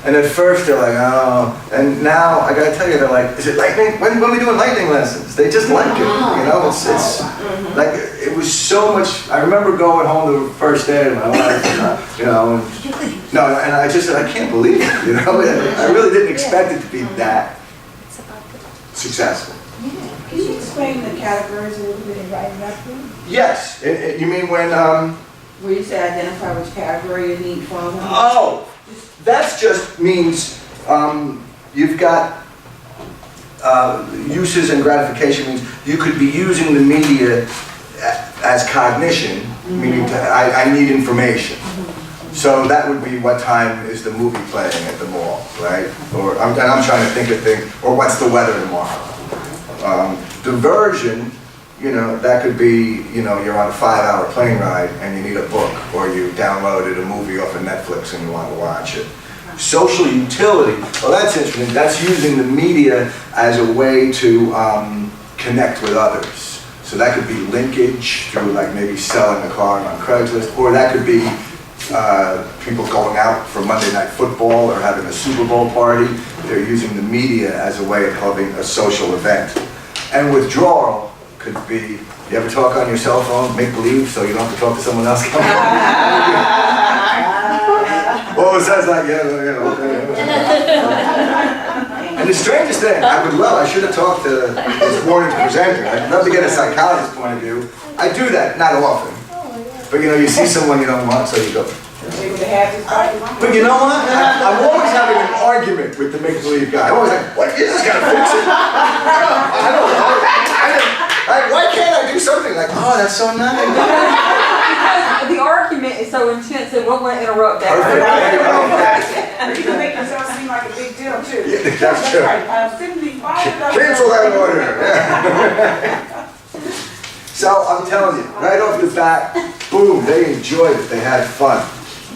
And at first they're like, oh, and now I gotta tell you, they're like, is it lightning? When are we doing lightning lessons? They just like it, it's like, it was so much, I remember going home the first day of my life, and I just said, I can't believe it, I really didn't expect it to be that successful. Can you explain the categories a little bit and write it up? Yes, you mean when, Where you say identify which category you need from? oh, that just means you've got uses and gratification means you could be using the media as cognition, meaning I need information. So that would be what time is the movie playing at the mall, right? Or I'm trying to think of things, or what's the weather tomorrow? Diversion, that could be, you're on a 5-hour plane ride and you need a book, or you downloaded a movie off of Netflix and you want to watch it. Social utility, well that's interesting, that's using the media as a way to connect with others. So that could be linkage through like maybe selling a car on Craigslist, or that could be people going out for Monday Night Football or having a Super Bowl party. They're using the media as a way of having a social event. And withdrawal could be, you ever talk on your cell phone, make believe, so you don't have to talk to someone else? Well, it sounds like, And the strangest thing, I should have talked to this morning's presenter. I'd love to get a psychologist's point of view. I do that, not often. But you see someone you don't want, so you go. But you know what? I'm always having an argument with the make-believe guy. I'm always like, what, you just gotta fix it? I don't know. Why can't I do something? Like, oh, that's so nice. Because the argument is so intense that we're going to interrupt that. You can make yourself seem like a big deal too. Yeah, that's true. Cancel that order. So I'm telling you, right off the bat, boom, they enjoyed it, they had fun.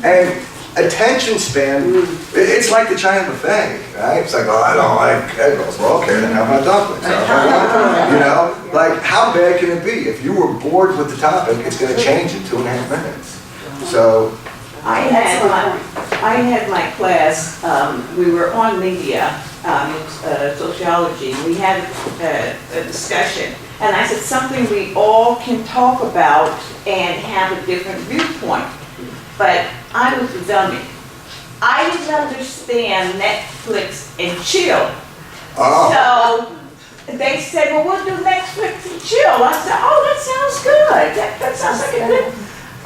And attention span, it's like the China buffet, right? It's like, oh, I don't like egg rolls. Well, okay, then how about dumplings? Like how bad can it be? If you were bored with the topic, it's going to change in 2.5 minutes. So I had my class, we were on media, sociology, we had a discussion, and I said something we all can talk about and have a different viewpoint. But I was a dummy. I didn't understand Netflix and chill. Oh, So they said, well, we'll do Netflix and chill. I said, oh, that sounds good. That sounds like a good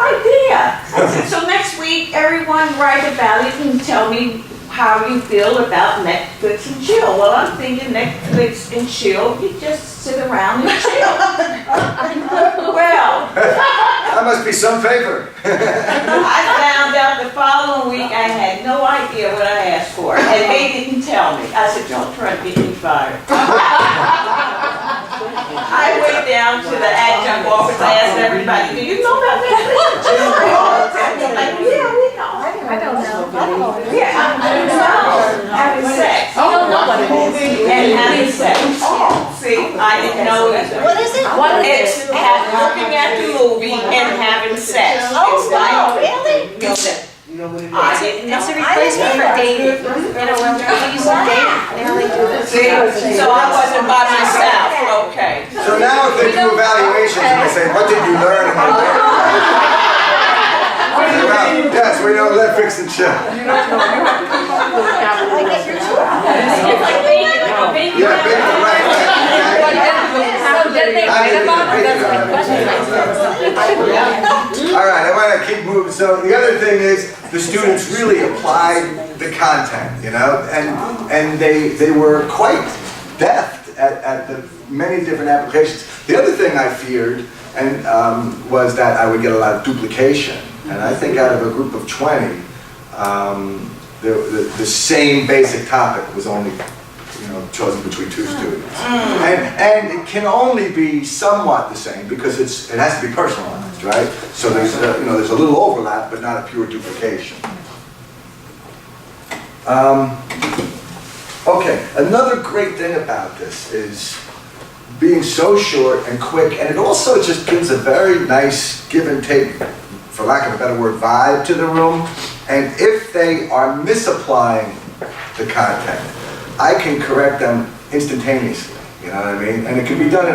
idea. I said, so next week, everyone write about it and tell me how you feel about Netflix and chill. Well, I'm thinking Netflix and chill, you just sit around and chill. Well, that must be some favor. I found out the following week I had no idea what I asked for, and they didn't tell me. I said, don't try to get me fired. I went down to the adjunct office, I asked everybody, do you know about Netflix? They're like, yeah, we know. I don't know. Yeah, I don't know. Having sex. I don't know what it is. And having sex. See, I didn't know either. What is it? It's looking at the movie and having sex. It's like, really? You know what it is? I didn't know. It's a replacement for dating. You know, when people use on dating, they only do this. See, so I wasn't by myself, okay. So now if they do evaluations and they say, what did you learn? Yes, we know Netflix and chill. Yeah, big, right. All right, I want to keep moving. So the other thing is the students really applied the content, you know, and they were quite deft at the many different applications. The other thing I feared was that I would get a lot of duplication. And I think out of a group of 20, the same basic topic was only, chosen between 2 students. And it can only be somewhat the same because it has to be personalized, right? So there's there's a little overlap, but not a pure duplication. Okay, another great thing about this is being so short and quick, and it also just gives a very nice give and take, for lack of a better word, vibe to the room. And if they are misapplying the content, I can correct them instantaneously, you know what I mean? And it can be done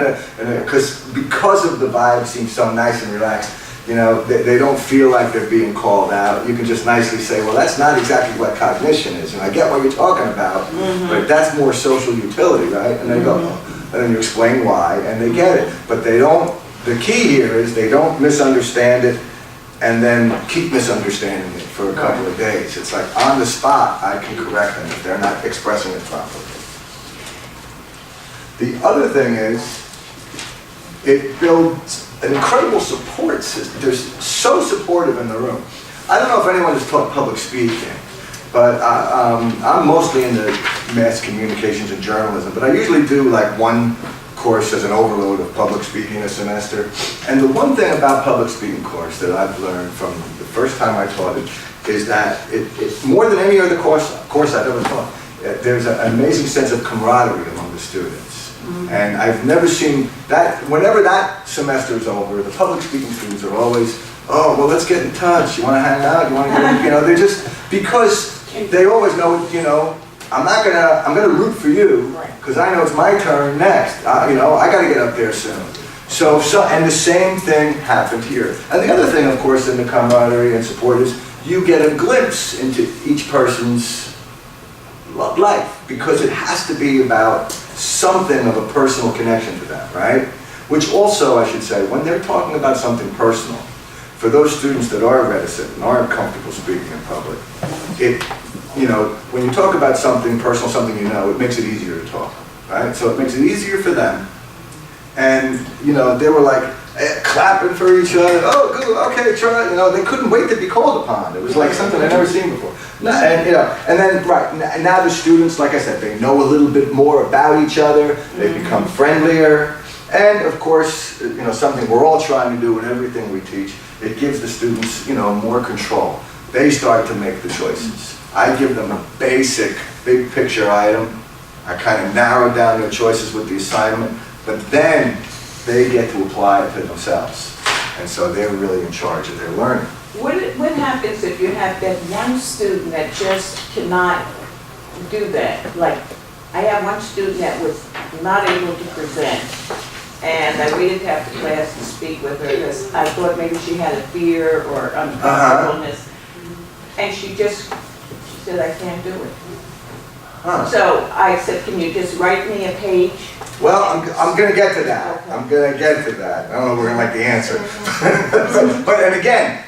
because of the vibe seems so nice and relaxed, they don't feel like they're being called out. You can just nicely say, well, that's not exactly what cognition is, and I get what you're talking about, but that's more social utility, right? And they go, and then you explain why, and they get it. But they don't, the key here is they don't misunderstand it and then keep misunderstanding it for a couple of days. It's like on the spot, I can correct them if they're not expressing it properly. The other thing is, it builds an incredible support system. They're so supportive in the room. I don't know if anyone has taught public speaking, but I'm mostly into mass communications and journalism, but I usually do like one course as an overload of public speaking a semester. And the one thing about public speaking course that I've learned from the first time I taught it is that it's more than any other course I've ever taught. There's an amazing sense of camaraderie among the students. And I've never seen that. Whenever that semester is over, the public speaking students are always, oh, well, let's get in touch. You want to hang out? You want to get, they're just, because they always know, I'm gonna root for you because I know it's my turn next. I gotta get up there soon. So, and the same thing happened here. And the other thing, of course, in the camaraderie and support is you get a glimpse into each person's life because it has to be about something of a personal connection to them, right? Which also, I should say, when they're talking about something personal, for those students that are reticent and aren't comfortable speaking in public, when you talk about something personal, something it makes it easier to talk, right? So it makes it easier for them. And, they were like clapping for each other. Oh, good, okay, try. They couldn't wait to be called upon. It was like something I'd never seen before. And then, and now the students, like I said, they know a little bit more about each other. They become friendlier. And, of course, something we're all trying to do in everything we teach, it gives the students, more control. They start to make the choices. I give them a basic, big picture item. I kind of narrow down their choices with the assignment, but then they get to apply it to themselves. And so they're really in charge of their learning. What happens if you have that one student that just cannot do that? Like, I have one student that was not able to present, and I waited to have the class to speak with her because I thought maybe she had a fear or uncomfortableness. And she just said I can't do it. Huh. So I said, can you just write me a page? Well, I'm gonna get to that. I'm gonna get to that. I don't know if we're gonna like the answer. But, and again,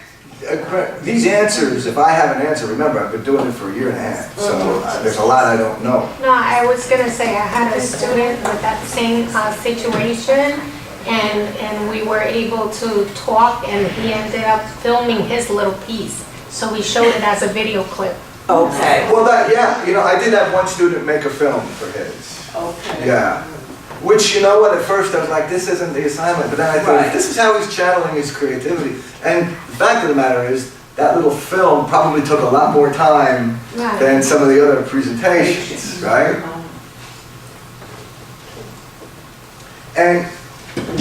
these answers, if I have an answer, remember, I've been doing it for a year and a half, so there's a lot I don't know. No, I was gonna say, I had a student with that same situation, and we were able to talk, and he ended up filming his little piece. So we showed it as a video clip. Okay. Well, yeah, I did have one student make a film for his. Okay. Yeah. Which, you know what, at first I was like, this isn't the assignment, but then I thought, this is how he's channeling his creativity. And the fact of the matter is, that little film probably took a lot more time than some of the other presentations, right? And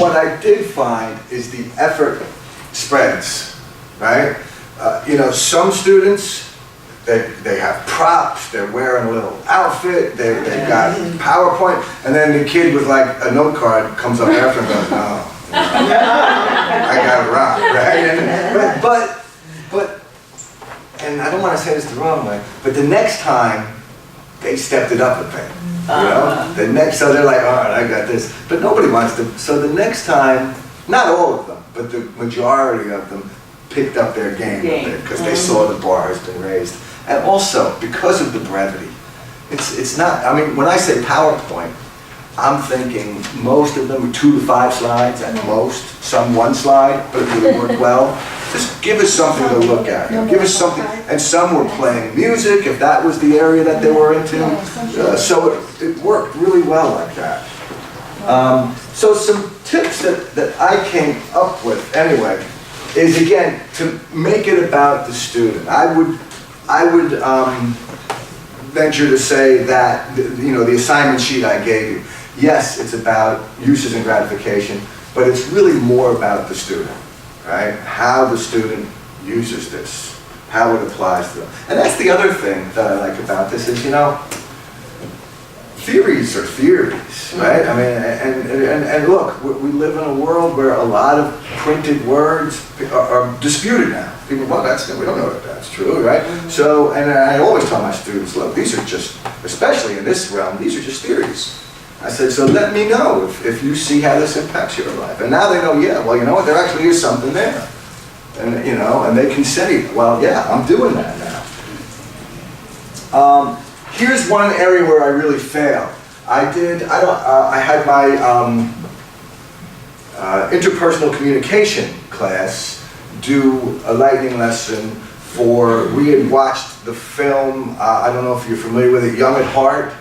what I did find is the effort spreads, right? Some students, they have props, they're wearing a little outfit, they've got PowerPoint, and then the kid with like a note card comes up after and goes, no, I got it wrong, right? But, and I don't want to say this the wrong way, but the next time, they stepped it up a bit, so they're like, all right, I got this. But nobody wants to, so the next time, not all of them, but the majority of them picked up their game a bit because they saw the bar has been raised. And also, because of the brevity, it's not, I mean, when I say PowerPoint, I'm thinking most of them are 2 to 5 slides at most, some 1 slide, but it really worked well. Just give us something to look at, give us something, and some were playing music, if that was the area that they were into, so it worked really well like that. So some tips that I came up with, anyway, is again, to make it about the student. I would venture to say that, the assignment sheet I gave you, yes, it's about uses and gratification, but it's really more about the student, right? How the student uses this, how it applies to them. And that's the other thing that I like about this is, theories are theories, right? I mean, and look, we live in a world where a lot of printed words are disputed now. People, well, we don't know if that's true, right? So, and I always tell my students, look, these are just, especially in this realm, these are just theories. I said, so let me know if you see how this impacts your life. And now they know, yeah, well, you know what, there actually is something there. And, and they can say, well, yeah, I'm doing that now. Here's one area where I really failed. I had my interpersonal communication class do a lightning lesson we had watched the film, I don't know if you're familiar with it, Young at Heart.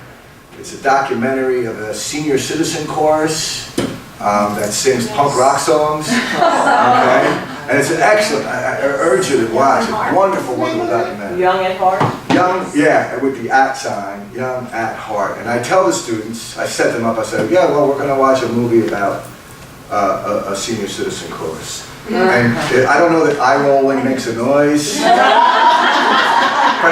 It's a documentary of a senior citizen chorus that sings punk rock songs. Okay? And it's an excellent, I urge you to watch it. Wonderful, wonderful documentary. Young at heart? Young, yeah, with the at sign, Young at Heart. And I tell the students, I set them up, I said, yeah, well, we're going to watch a movie about a senior citizen chorus. And I don't know that eye rolling makes a noise, but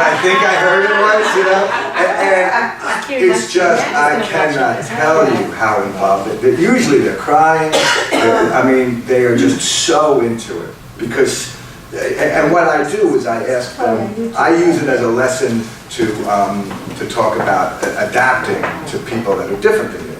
I think I heard it once, and it's just, I cannot tell you how involved it is. Usually they're crying, I mean, they are just so into it, because, and what I do is I ask them, I use it as a lesson to talk about adapting to people that are different than you.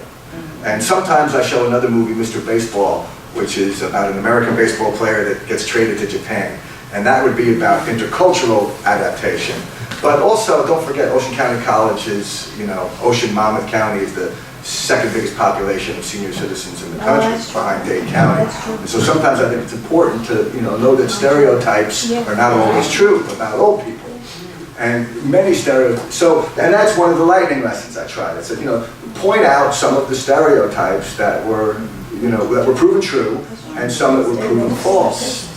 And sometimes I show another movie, Mr. Baseball, which is about an American baseball player that gets traded to Japan. And that would be about intercultural adaptation. But also, don't forget, Ocean County College is, Ocean Monmouth County is the 2nd biggest population of senior citizens in the country, behind Dade County. And so sometimes I think it's important to, know that stereotypes are not always true about old people. And many stereotypes, and that's one of the lightning lessons I tried. I said, point out some of the stereotypes that were, that were proven true, and some that were proven false.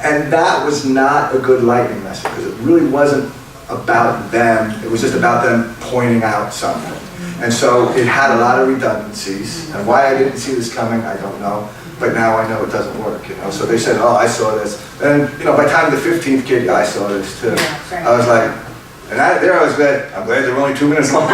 And that was not a good lightning lesson, because it really wasn't about them, it was just about them pointing out something. And so it had a lot of redundancies, and why I didn't see this coming, I don't know, but now I know it doesn't work, So they said, oh, I saw this, and by the time the 15th kid, I saw this too. I was like, and there I was glad, I'm glad they were only 2 minutes long.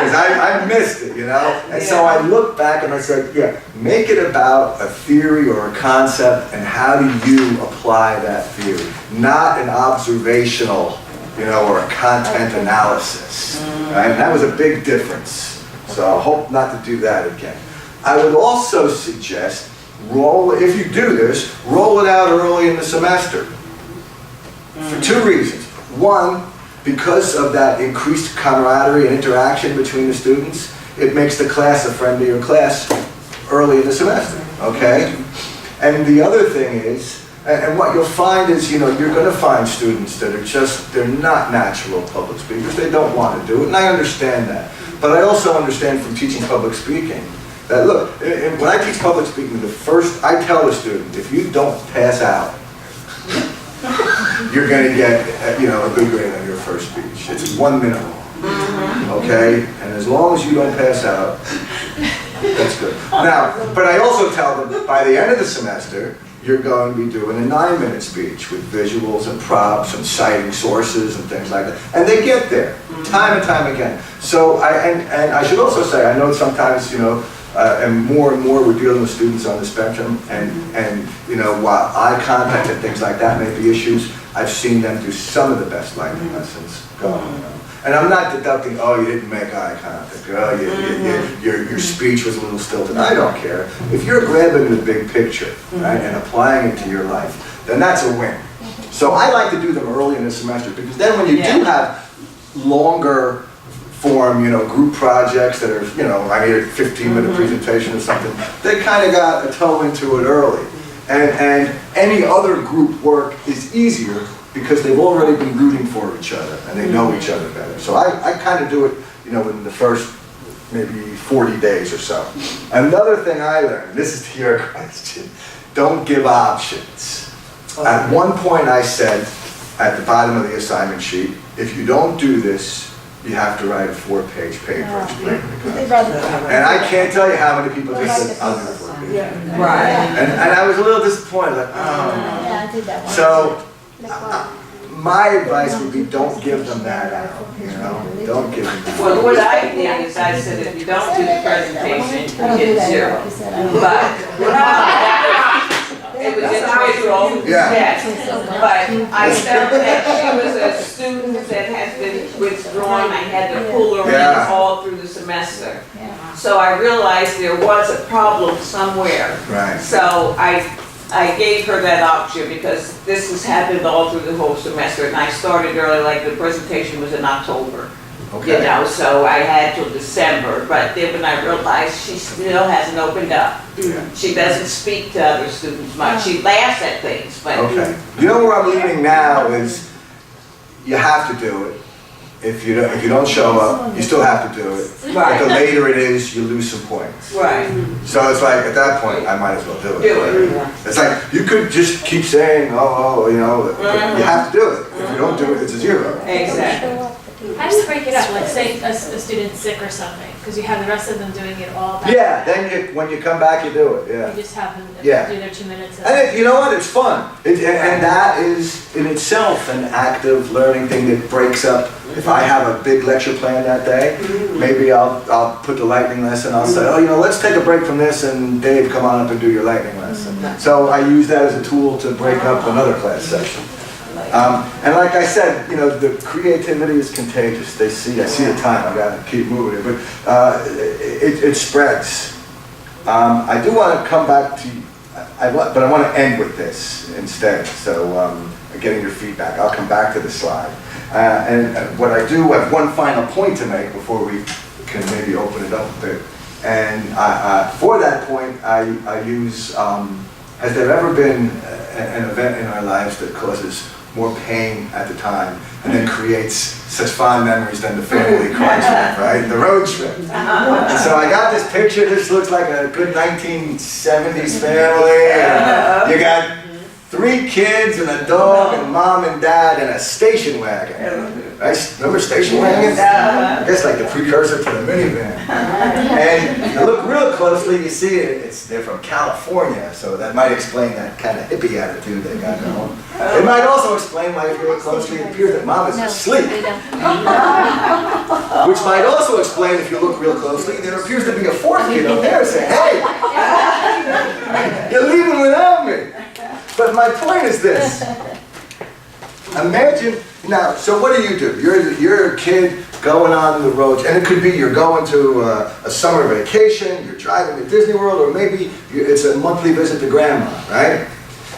Because I missed it, And so I looked back and I said, yeah, make it about a theory or a concept, and how do you apply that theory? Not an observational or a content analysis, right? And that was a big difference. So I hope not to do that again. I would also suggest if you do this, roll it out early in the semester. For two reasons. One, because of that increased camaraderie and interaction between the students, it makes the class a friendlier class early in the semester, okay? And the other thing is, and what you'll find is, you're going to find students that are they're not natural public speakers. They don't want to do it, and I understand that. But I also understand from teaching public speaking that, look, when I teach public speaking, I tell the student, if you don't pass out, you're going to get, a good grade on your first speech. It's 1 minute long, okay? And as long as you don't pass out, that's good. Now, but I also tell them, by the end of the semester, you're going to be doing a 9-minute speech with visuals and props and citing sources and things like that. And they get there, time and time again. So, and I should also say, I know sometimes, and more we're dealing with students on the spectrum, and while eye contact and things like that may be issues, I've seen them do some of the best lighting lessons going. And I'm not deducting, you didn't make eye contact, your speech was a little stilted. I don't care. If you're grabbing the big picture, right, and applying it to your life, then that's a win. So I like to do them early in the semester, because then when you do have longer form, group projects that are, I need a 15-minute presentation or something, they kind of got a toe into it early. And any other group work is easier because they've already been rooting for each other and they know each other better. So I kind of do it, within the first maybe 40 days or so. Another thing I learned, this is to your question, don't give options. At one point I said, at the bottom of the assignment sheet, if you don't do this, you have to write a 4-page paper explaining the concept. And I can't tell you how many people just said, I'll do the 4-page. Right. And I was a little disappointed, like, oh. So, my advice would be, don't give them that out, don't give them that. Well, what I did is I said, if you don't do the presentation, you get 0. But it was individual, yes. But I felt that she was a student that has been withdrawn. I had to pull her in all through the semester. So I realized there was a problem somewhere. Right. So I gave her that option because this has happened all through the whole semester, and I started early, like the presentation was in October. Okay. So I had till December, but then when I realized she still hasn't opened up. She doesn't speak to other students much. She laughs at things, but. Okay. Where I'm leaning now is, you have to do it. If you don't show up, you still have to do it. Right. But the later it is, you lose some points. Right. So it's like, at that point, I might as well do it. Do it. It's like, you could just keep saying, but you have to do it. If you don't do it, it's a 0. Exactly. I just break it up, like say a student's sick or something, because you have the rest of them doing it all back. Yeah, then when you come back, you do it, You just have them do their 2 minutes. And you know what, it's fun. And that is, in itself, an active learning thing that breaks up. If I have a big lecture plan that day, maybe I'll put the lightning lesson, I'll say, let's take a break from this, and Dave, come on up and do your lightning lesson. So I use that as a tool to break up another class session. And like I said, the creativity is contagious. I see the time, I've got to keep moving it, but it spreads. I do want to come back to, but I want to end with this instead, so getting your feedback. I'll come back to the slide. And what I do, I have one final point to make before we can maybe open it up a bit. And for that point, I use, has there ever been an event in our lives that causes more pain at the time and then creates such fond memories than the family car trip, right? The road trip. And so I got this picture. This looks like a good 1970s family. And you got 3 kids and a dog and mom and dad and a station wagon. Right? Remember station wagons? I guess like the precursor to the minivan. And you look real closely, you see they're from California, so that might explain that kind of hippie attitude they got going. It might also explain why, if you look closely, it appears that mom is asleep. Which might also explain, if you look real closely, there appears to be a 4th kid up there saying, hey, you're leaving without me. But my point is this. Imagine Now, so what do? You're a kid going on the road, and it could be you're going to a summer vacation, you're driving to Disney World, or maybe it's a monthly visit to grandma, right?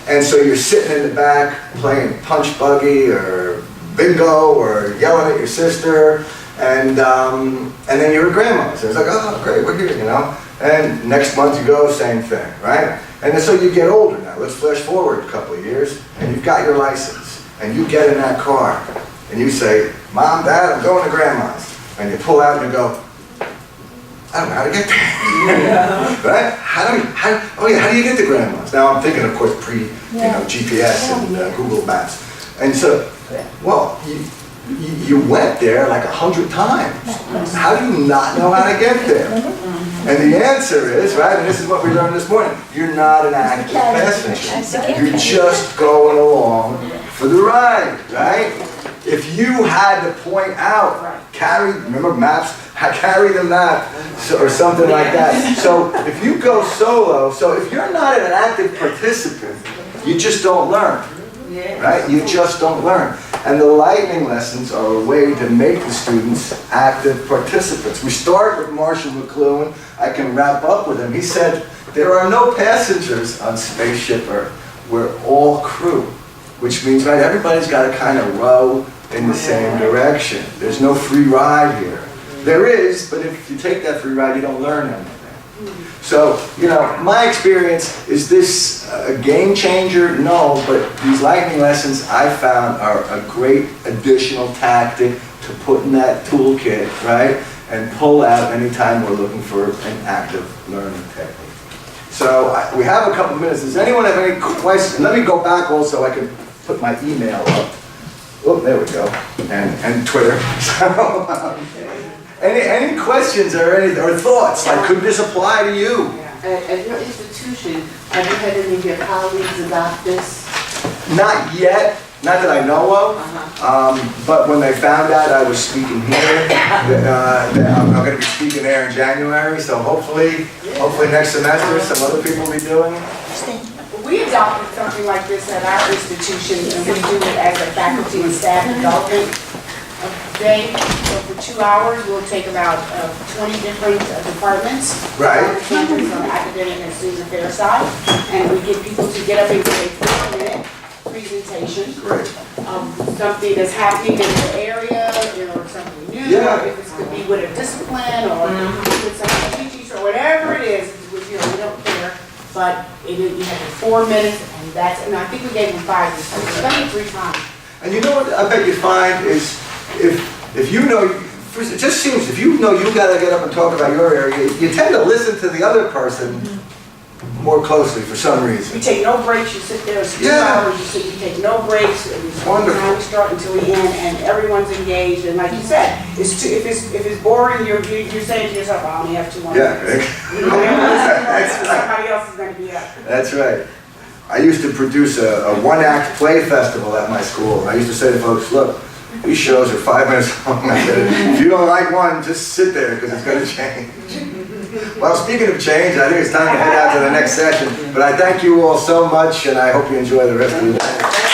And so you're sitting in the back playing punch buggy or bingo or yelling at your sister, and then you're at grandma's. And it's like, oh, great, we're here, you know? And next month you go, same thing, right? And then so you get older now. Let's flash forward a couple of years, and you've got your license, and you get in that car, and you say, Mom, Dad, I'm going to grandma's. And you pull out and you go, I don't know how to get there. Right? How do you get to grandma's? Now I'm thinking, of course, GPS and Google Maps. And so, well, you went there like 100 times. How do you not know how to get there? And the answer is, right, and this is what we learned this morning, you're not an active passenger. You're just going along for the ride, right? If you had to point out, remember maps, carry the map, or something like that. So if you go solo, so if you're not an active participant, you just don't learn, right? You just don't learn. And the lightning lessons are a way to make the students active participants. We start with Marshal McLuhan. I can wrap up with him. He said, there are no passengers on Spaceship Earth. We're all crew, which means, right, everybody's got to kind of row in the same direction. There's no free ride here. There is, but if you take that free ride, you don't learn anything. So, you know, my experience, is this a game changer? No, but these lightning lessons I found are a great additional tactic to put in that toolkit, right? And pull out anytime we're looking for an active learning technique. So we have a couple minutes. Does anyone have any questions? Let me go back also, I can put my email up. Oh, there we go. And Twitter. So, any questions or thoughts? Like, could this apply to you? At your institution, have you had any of your colleagues adopt this? Not yet. Not that I know of. But when they found out I was speaking here, I'm going to be speaking there in January. So hopefully next semester, some other people will be doing it. We adopted something like this at our institution, and we do it as a faculty and staff development day. So for 2 hours, we'll take about 20 different departments on the campus on the academic and student affairs side, and we get people to get up and give a 4-minute presentation of something that's happening in the area, or something new, or if it could be with a discipline, or with some teachers, or whatever it is, we don't care. But you have 4 minutes, and I think we gave them 5 this time. We've done it 3 times. And you know what I bet you find is, if you know, it just seems, if you know you got to get up and talk about your area, you tend to listen to the other person more closely for some reason. We take no breaks. You sit there, it's 2 hours, you take no breaks. Wonderful. We start until we end, and everyone's engaged. And like you said, if it's boring, you're saying to yourself, I only have 2 more minutes. Somebody else is going to be up. That's right. I used to produce a 1-act play festival at my school. I used to say to folks, look, these shows are 5 minutes long. I said, if you don't like one, just sit there because it's going to change. Well, speaking of change, I think it's time to head out to the next session. But I thank you all so much, and I hope you enjoy the rest of the day.